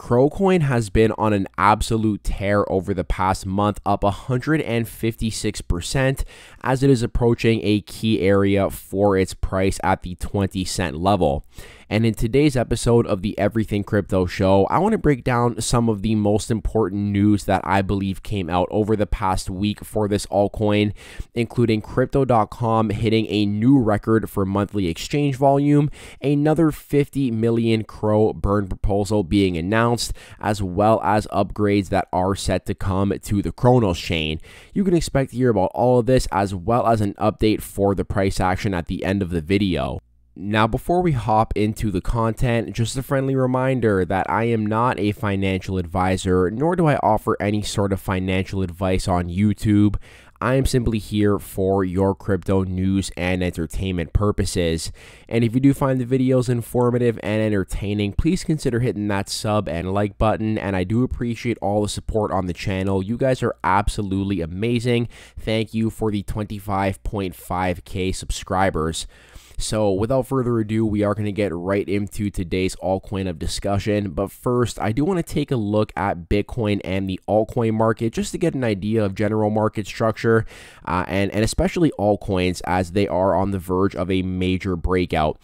CRO has been on an absolute tear over the past month, up 156% as it is approaching a key area for its price at the 20-cent level. And in today's episode of the Everything Crypto Show, I want to break down some of the most important news that I believe came out over the past week for this altcoin, including Crypto.com hitting a new record for monthly exchange volume, another 50 million CRO burn proposal being announced, as well as upgrades that are set to come to the Cronos chain. You can expect to hear about all of this, as well as an update for the price action at the end of the video. Now, before we hop into the content, just a friendly reminder that I am not a financial advisor, nor do I offer any sort of financial advice on YouTube. I am simply here for your crypto news and entertainment purposes. And if you do find the videos informative and entertaining, please consider hitting that sub and like button. And I do appreciate all the support on the channel. You guys are absolutely amazing. Thank you for the 25.5K subscribers. So without further ado, we are going to get right into today's altcoin of discussion. But first, I do want to take a look at Bitcoin and the altcoin market just to get an idea of general market structure and especially altcoins as they are on the verge of a major breakout.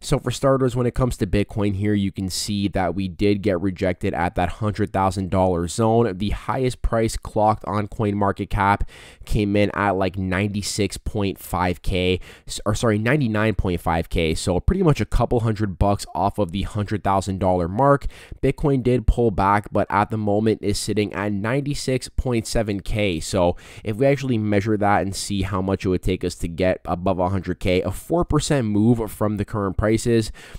So for starters, when it comes to Bitcoin here, you can see that we did get rejected at that $100,000 zone. The highest price clocked on CoinMarketCap came in at like 96.5K, or sorry, 99.5K. So pretty much a couple $100 off of the $100,000 mark. Bitcoin did pull back, but at the moment is sitting at 96.7K. So if we actually measure that and see how much it would take us to get above 100K, a 4% move from the current price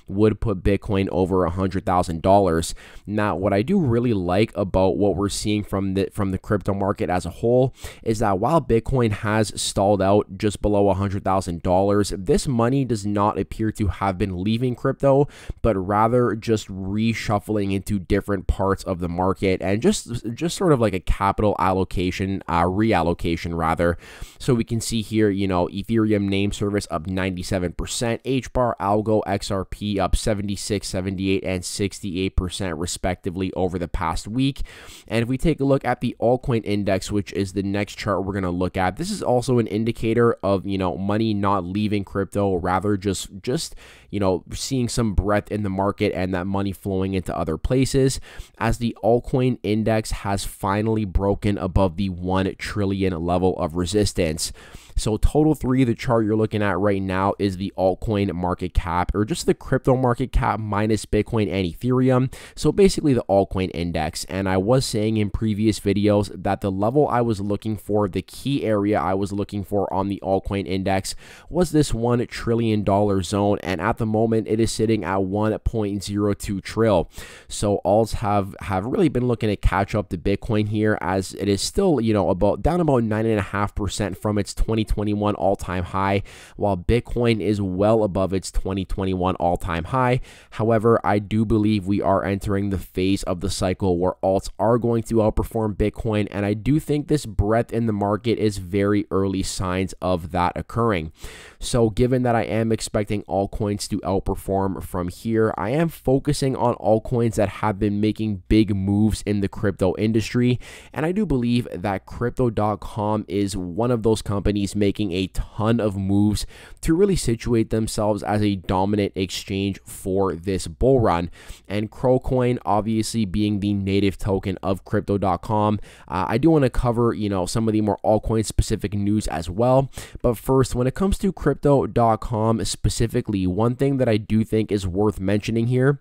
would put Bitcoin over $100,000. Now, what I do really like about what we're seeing from the crypto market as a whole is that while Bitcoin has stalled out just below $100,000, this money does not appear to have been leaving crypto, but rather just reshuffling into different parts of the market and just sort of like a capital allocation, reallocation rather. So we can see here, you know, Ethereum name service up 97%, HBAR, Algo, XRP up 76, 78, and 68% respectively over the past week. And if we take a look at the altcoin index, which is the next chart we're going to look at, this is also an indicator of, you know, money not leaving crypto, rather just you know, seeing some breadth in the market and that money flowing into other places, as the altcoin index has finally broken above the 1 trillion level of resistance. So total 3, the chart you're looking at right now, is the altcoin market cap, or just the crypto market cap minus Bitcoin and Ethereum. So basically the altcoin index. And I was saying in previous videos that the level I was looking for, the key area I was looking for on the altcoin index, was this $1 trillion zone. And at the moment, it is sitting at 1.02 trill. So alts have really been looking to catch up to Bitcoin here, as it is still, you know, down about 9.5% from its 2021 all-time high, while Bitcoin is well above its 2021 all-time high. However, I do believe we are entering the phase of the cycle where alts are going to outperform Bitcoin, and I do think this breadth in the market is very early signs of that occurring. So given that I am expecting altcoins to outperform from here, I am focusing on altcoins that have been making big moves in the crypto industry, and I do believe that Crypto.com is one of those companies making a ton of moves to really situate themselves as a dominant exchange for this bull run. And CROcoin obviously being the native token of Crypto.com. I do want to cover, you know, some of the more altcoin specific news as well. But first, when it comes to Crypto.com specifically, one thing that I do think is worth mentioning here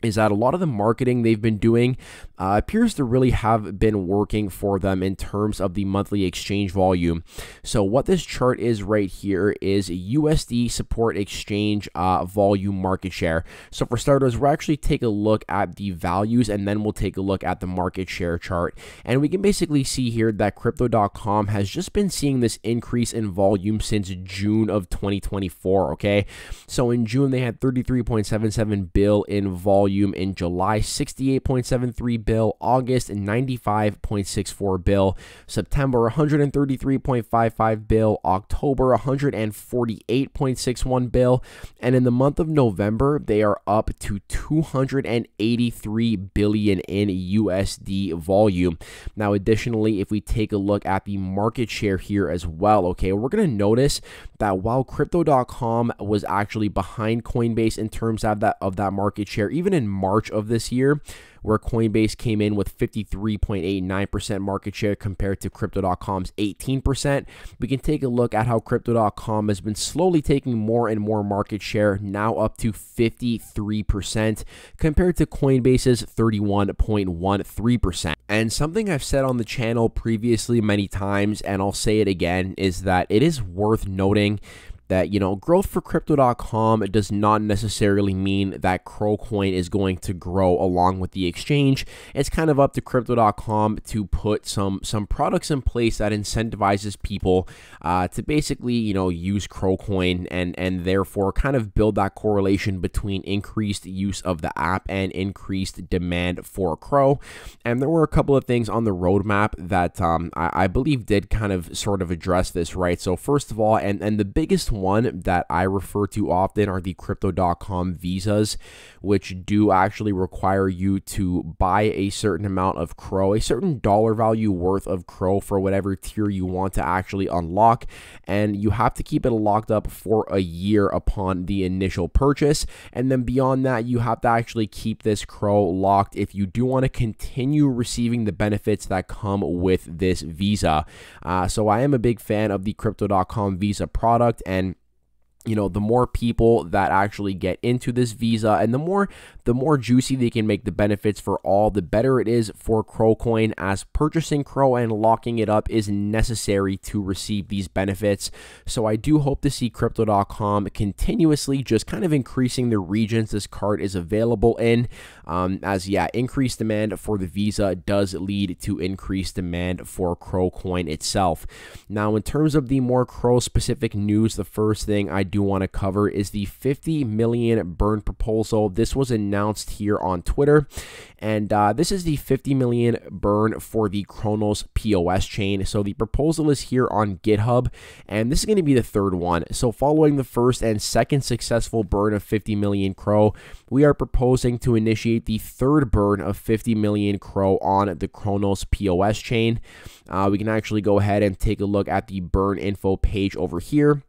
is that a lot of the marketing they've been doing appears to really have been working for them in terms of the monthly exchange volume. So what this chart is right here is USD support exchange volume market share. So for starters, we'll actually take a look at the values and then we'll take a look at the market share chart. And we can basically see here that Crypto.com has just been seeing this increase in volume since June of 2024, okay? So in June, they had 33.77 bill in volume volume in July, 68.73 bill, August 95.64 bill, September 133.55 bill, October 148.61 bill, and in the month of November they are up to 283 billion in USD volume. Now additionally, if we take a look at the market share here as well, okay, we're going to notice that while Crypto.com was actually behind Coinbase in terms of that market share, even in March of this year, where Coinbase came in with 53.89% market share compared to Crypto.com's 18%. We can take a look at how Crypto.com has been slowly taking more and more market share, now up to 53% compared to Coinbase's 31.13%. And something I've said on the channel previously many times, and I'll say it again, is that it is worth noting that, you know, growth for Crypto.com does not necessarily mean that CRO is going to grow along with the exchange. It's kind of up to Crypto.com to put some products in place that incentivizes people to basically, you know, use CRO and therefore kind of build that correlation between increased use of the app and increased demand for CRO. And there were a couple of things on the roadmap that I believe did kind of sort of address this, right? So first of all, and the biggest one that I refer to often are the Crypto.com visas, which do actually require you to buy a certain amount of CRO, a certain dollar value worth of CRO for whatever tier you want to actually unlock, and you have to keep it locked up for a year upon the initial purchase, and then beyond that you have to actually keep this CRO locked if you do want to continue receiving the benefits that come with this visa. So I am a big fan of the Crypto.com visa product, and you know, the more people that actually get into this visa and the more juicy they can make the benefits for all, the better it is for CRO, as purchasing CRO and locking it up is necessary to receive these benefits. So I do hope to see Crypto.com continuously just kind of increasing the regions this card is available in, as yeah, increased demand for the visa does lead to increased demand for CRO itself. Now, in terms of the more CRO specific news, the first thing I do want to cover is the 50 million burn proposal. This was announced here on Twitter, and this is the 50 million burn for the Cronos POS chain. So the proposal is here on GitHub, and this is going to be the third one. So following the first and second successful burn of 50 million CRO, we are proposing to initiate the third burn of 50 million CRO on the Cronos POS chain. We can actually go ahead and take a look at the burn info page over here.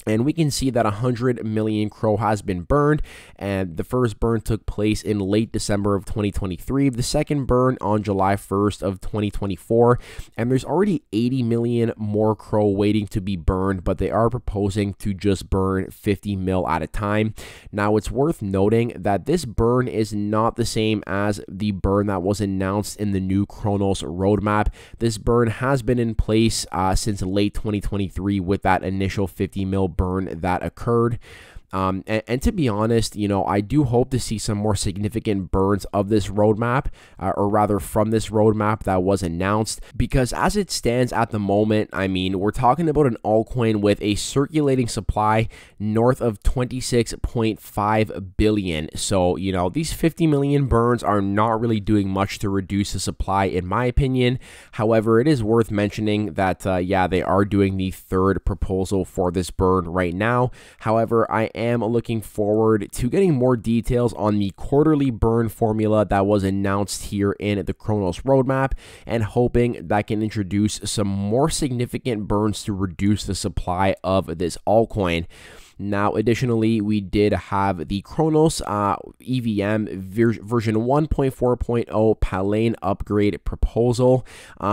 And we can see that 100 million CRO has been burned, and the first burn took place in late December of 2023, the second burn on July 1st of 2024, and there's already 80 million more CRO waiting to be burned, but they are proposing to just burn 50 mil at a time. Now, it's worth noting that this burn is not the same as the burn that was announced in the new Cronos roadmap. This burn has been in place since late 2023 with that initial 50 mil burn that occurred. And to be honest, you know, I do hope to see some more significant burns of this roadmap, or rather from this roadmap that was announced, because as it stands at the moment, I mean, we're talking about an altcoin with a circulating supply north of 26.5 billion. So, you know, these 50 million burns are not really doing much to reduce the supply, in my opinion. However, it is worth mentioning that, yeah, they are doing the third proposal for this burn right now. However, I am looking forward to getting more details on the quarterly burn formula that was announced here in the Cronos roadmap, and hoping that can introduce some more significant burns to reduce the supply of this altcoin. Now, additionally, we did have the Cronos EVM version 1.4.0 Palane upgrade proposal.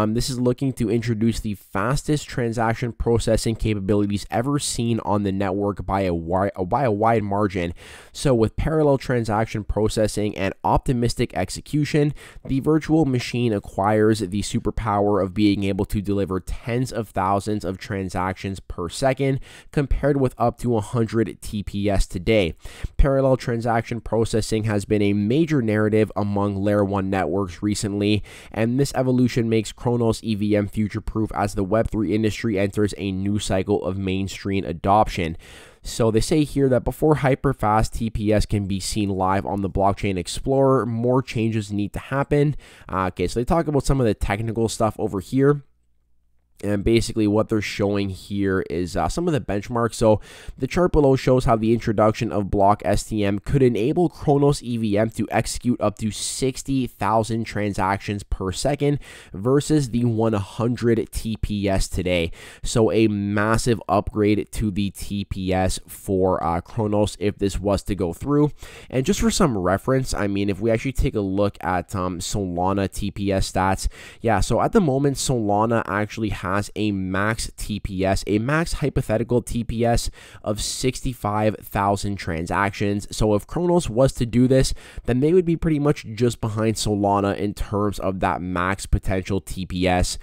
This is looking to introduce the fastest transaction processing capabilities ever seen on the network by a wide margin. So with parallel transaction processing and optimistic execution, the virtual machine acquires the superpower of being able to deliver tens of thousands of transactions per second, compared with up to 100 TPS today. Parallel transaction processing has been a major narrative among Layer 1 networks recently, and this evolution makes Cronos EVM future-proof as the Web3 industry enters a new cycle of mainstream adoption. So they say here that before hyperfast TPS can be seen live on the Blockchain Explorer, more changes need to happen. Okay, so they talk about some of the technical stuff over here. And basically what they're showing here is some of the benchmarks. So the chart below shows how the introduction of block STM could enable Cronos EVM to execute up to 60,000 transactions per second versus the 100 TPS today. So a massive upgrade to the TPS for Cronos if this was to go through. And just for some reference, I mean, if we actually take a look at Solana TPS stats, yeah, so at the moment, Solana actually has a max TPS, a max hypothetical TPS of 65,000 transactions. So if Cronos was to do this, then they would be pretty much just behind Solana in terms of that max potential TPS.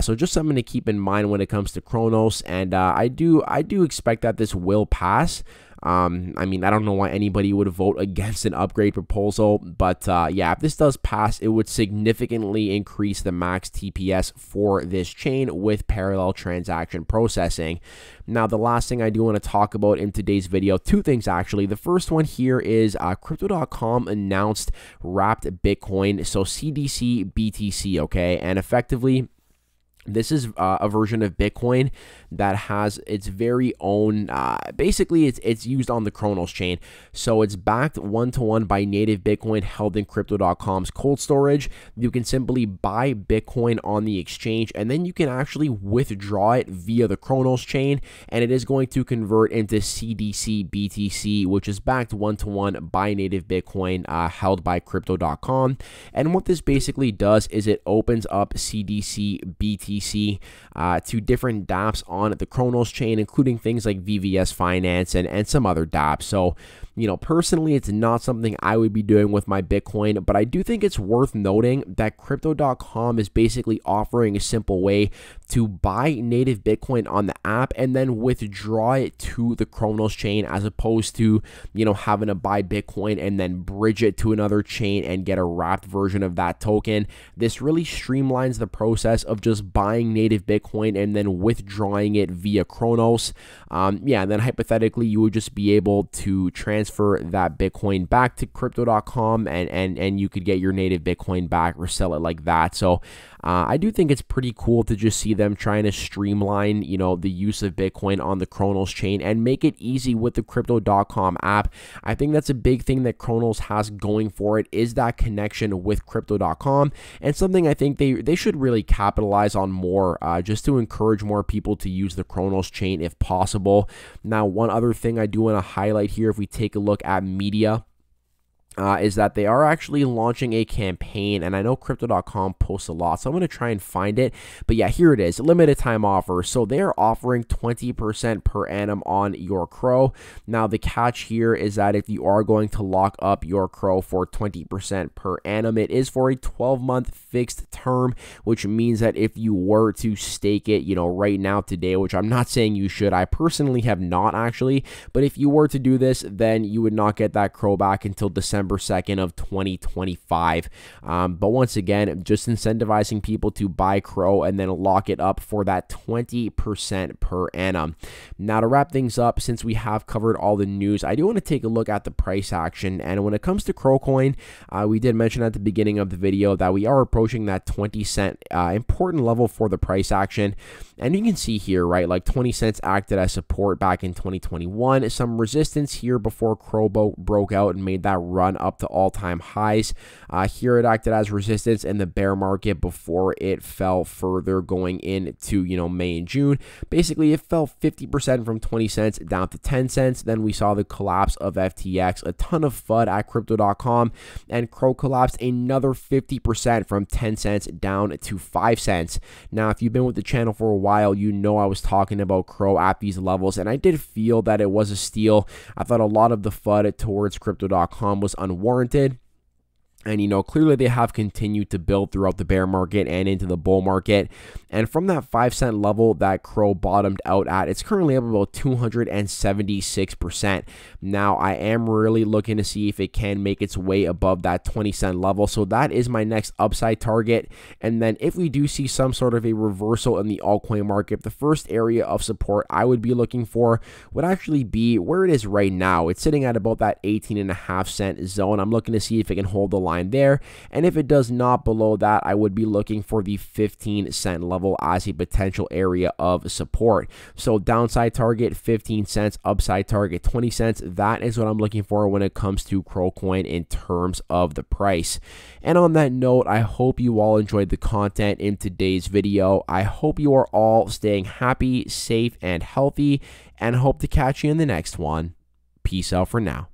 So just something to keep in mind when it comes to Cronos, and I do expect that this will pass. I mean, I don't know why anybody would vote against an upgrade proposal, but yeah, if this does pass, it would significantly increase the max TPS for this chain with parallel transaction processing. Now, the last thing I do want to talk about in today's video, two things actually. The first one here is Crypto.com announced wrapped Bitcoin, so CDC BTC, okay, and effectively, this is a version of Bitcoin that has its very own, basically it's used on the Cronos chain. So it's backed one-to-one by native Bitcoin held in Crypto.com's cold storage. You can simply buy Bitcoin on the exchange, and then you can actually withdraw it via the Cronos chain, and it is going to convert into CDC BTC, which is backed one-to-one by native Bitcoin held by Crypto.com. And what this basically does is it opens up CDC BTC to different dApps on the Cronos chain, including things like VVS Finance and some other dApps. So, you know, personally, it's not something I would be doing with my Bitcoin, but I do think it's worth noting that Crypto.com is basically offering a simple way to buy native Bitcoin on the app and then withdraw it to the Cronos chain, as opposed to, you know, having to buy Bitcoin and then bridge it to another chain and get a wrapped version of that token. This really streamlines the process of just buying native Bitcoin and then withdrawing it via Cronos. Yeah, and then hypothetically, you would just be able to transfer that Bitcoin back to Crypto.com and you could get your native Bitcoin back or sell it like that. So I do think it's pretty cool to just see them trying to streamline, you know, the use of Bitcoin on the Cronos chain and make it easy with the Crypto.com app. I think that's a big thing that Cronos has going for it, is that connection with Crypto.com, and something I think they should really capitalize on more, just to encourage more people to use the Cronos chain if possible. Now, one other thing I do want to highlight here, if we take a look at media, is that they are actually launching a campaign, and I know Crypto.com posts a lot, so I'm going to try and find it. But yeah, here it is, limited time offer. So they're offering 20% per annum on your CRO. Now, the catch here is that if you are going to lock up your CRO for 20% per annum, it is for a 12-month fixed term, which means that if you were to stake it, you know, right now today, which I'm not saying you should, I personally have not actually, but if you were to do this, then you would not get that CRO back until December 2nd of 2025. But once again, just incentivizing people to buy CRO and then lock it up for that 20% per annum. Now, to wrap things up, since we have covered all the news, I do want to take a look at the price action. And when it comes to CRO coin, we did mention at the beginning of the video that we are approaching that 20 cent important level for the price action. And you can see here, right, like 20 cents acted as support back in 2021, some resistance here before CRO broke out and made that run up to all-time highs. Here it acted as resistance in the bear market before it fell further going into, you know, May and June. Basically, it fell 50% from 20 cents down to 10 cents. Then we saw the collapse of FTX, a ton of FUD at Crypto.com, and CRO collapsed another 50% from 10 cents down to 5 cents. Now, if you've been with the channel for a while, you know I was talking about CRO at these levels, and I did feel that it was a steal. I thought a lot of the FUD towards Crypto.com was unwarranted. And, clearly they have continued to build throughout the bear market and into the bull market. And from that 5-cent level that CRO bottomed out at, it's currently up about 276%. Now, I am really looking to see if it can make its way above that 20-cent level. So that is my next upside target. And then if we do see some sort of a reversal in the altcoin market, the first area of support I would be looking for would actually be where it is right now. It's sitting at about that 18.5-cent zone. I'm looking to see if it can hold the line there, and if it does not below that, I would be looking for the 15-cent level as a potential area of support. So downside target 15 cents, upside target 20 cents. That is what I'm looking for when it comes to CRO coin in terms of the price. And on that note, I hope you all enjoyed the content in today's video. I hope you are all staying happy, safe, and healthy, and hope to catch you in the next one. Peace out for now.